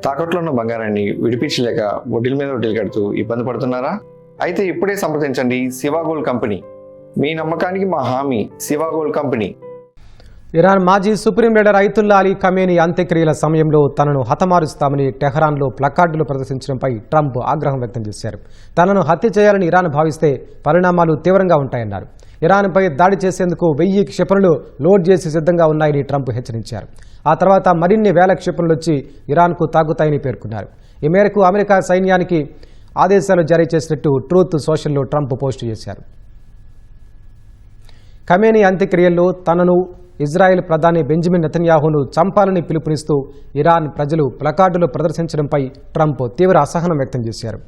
తాకట్లో ఉన్న బంగారాన్ని విడిపించలేక వడ్డీల మీద వడ్డీలు కడుతూ ఇబ్బంది పడుతున్నారా? అయితే ఇప్పుడే సంప్రదించండి శివ గోల్డ్ కంపెనీ. మీ నమ్మకానికి మా హామీ శివ గోల్డ్ కంపెనీ. ఇరాన్ మాజీ supreme leader Ayatollah Ali Khamenei అంత్యక్రియల సమయంలో తనను హతమారుస్తామని టెహరాన్లో ప్లకార్డులు ప్రదర్శించడంపై ట్రంప్ ఆగ్రహం వ్యక్తం చేశారు. తనను హత్య చేయాలని ఇరాన్ భావిస్తే పరిణామాలు తీవ్రంగా ఉంటాయన్నారు. ఇరాన్పై దాడి చేసేందుకు 1000 క్షిపణులు లోడ్ చేసి సిద్ధంగా ఉన్నాయని ట్రంప్ హెచ్చరించారు. ఆ తర్వాత మరిన్ని వేల క్షిపణులు వచ్చి ఇరాన్కు తాగుతాయని పేర్కొన్నారు. ఈ మేరకు అమెరికా సైన్యానికి ఆదేశాలు జారీ చేసినట్టు ట్రూత్ సోషల్లో ట్రంప్ పోస్టు చేశారు. ఖమేనీ అంత్యక్రియల్లో తనను ఇజ్రాయెల్ ప్రధాని బెంజమిన్ నెతన్యాహును చంపాలని పిలుపునిస్తూ ఇరాన్ ప్రజలు ప్లకార్డులు ప్రదర్శించడంపై ట్రంప్ తీవ్ర అసహనం వ్యక్తం చేశారు.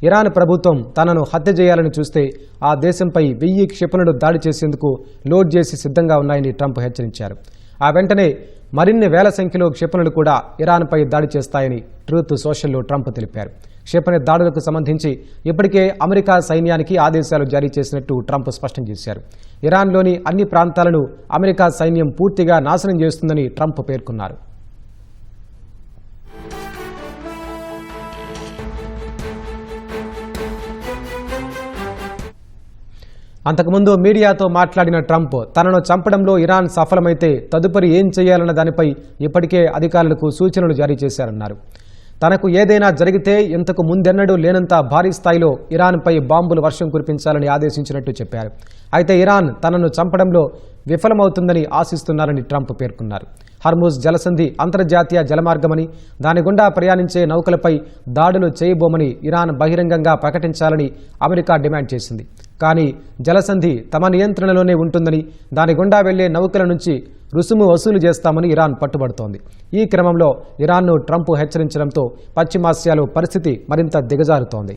ఇరాన్ ప్రభుత్వం తనను హత్య చేయాలని చూస్తే ఆ దేశంపై 1000 క్షిపణులు దాడి చేసేందుకు లోడ్ చేసి సిద్ధంగా ఉన్నాయని ట్రంప్ హెచ్చరించారు. ఆ వెంటనే మరిన్ని వేల సంఖ్యలో క్షిపణులు కూడా ఇరాన్పై దాడి చేస్తాయని ట్రూత్ సోషల్లో ట్రంప్ తెలిపారు. క్షిపణి దాడులకు సంబంధించి ఇప్పటికే అమెరికా సైన్యానికి ఆదేశాలు జారీ చేసినట్టు ట్రంప్ స్పష్టం చేశారు. ఇరాన్లోని అన్ని ప్రాంతాలను అమెరికా సైన్యం పూర్తిగా నాశనం చేస్తుందని ట్రంప్ పేర్కొన్నారు. అంతకుముందు మీడియాతో మాట్లాడిన ట్రంప్ తనను చంపడంలో ఇరాన్ సఫలమైతే తదుపరి ఏం చేయాలన్న దానిపై ఇప్పటికే అధికారులకు సూచనలు జారీ చేశారన్నారు. తనకు ఏదైనా జరిగితే ఇంతకు ముందెన్నడూ లేనంత భారీ స్థాయిలో ఇరాన్పై బాంబులు వర్షం కురిపించాలని ఆదేశించినట్టు చెప్పారు. అయితే ఇరాన్ తనను చంపడంలో విఫలమవుతుందని ఆశిస్తున్నారని ట్రంప్ పేర్కొన్నారు. హర్ముజ్ జలసంధి అంతర్జాతీయ జలమార్గమని దాని గుండా ప్రయాణించే నౌకలపై దాడులు చేయబోమని ఇరాన్ బహిరంగంగా ప్రకటించాలని అమెరికా డిమాండ్ చేసింది. కానీ జలసంధి తమ నియంత్రణలోనే ఉంటుందని దాని గుండా వెళ్లే నౌకల నుంచి రుసుము వసూలు చేస్తామని ఇరాన్ పట్టుబడుతోంది. ఈ క్రమంలో ఇరాన్ను ట్రంప్ హెచ్చరించడంతో పశ్చిమాసియాలో పరిస్థితి మరింత దిగజారుతోంది.